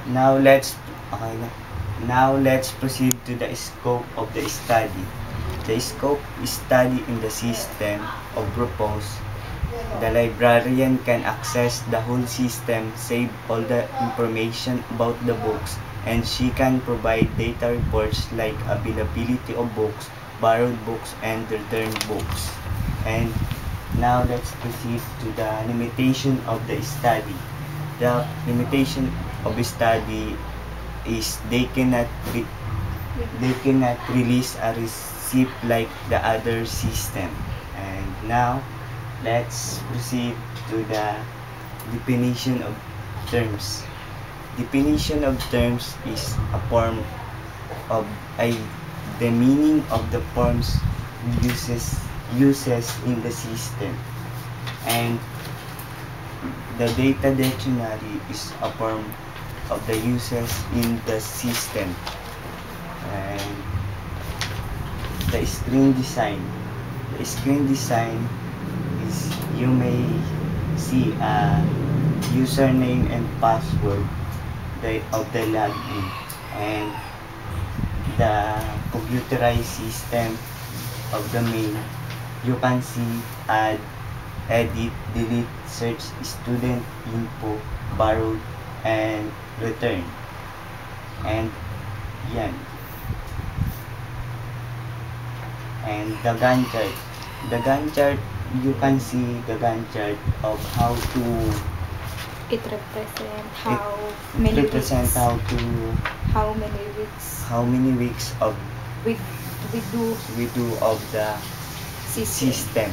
Now let's okay na. Now let's proceed to the scope of the study. The scope is study in the system of Propose. The librarian can access the whole system, save all the information about the books, and she can provide data reports like availability of books, borrowed books, and returned books. And now let's proceed to the limitation of the study. The limitation of the study is they cannot release a receipt like the other system. And now let's proceed to the definition of terms. Definition of terms is a form of the meaning of the forms uses in the system. And the data dictionary is a form of the uses in the system. And the screen design. The screen design is you may see a username and password of the login, and the computerized system of the main. You can see add, edit, delete, search, student info, borrowed, and return. And yan. And the Gantt chart. The Gantt chart, you can see the Gantt chart of how to It represents how many weeks of we do of the system. system.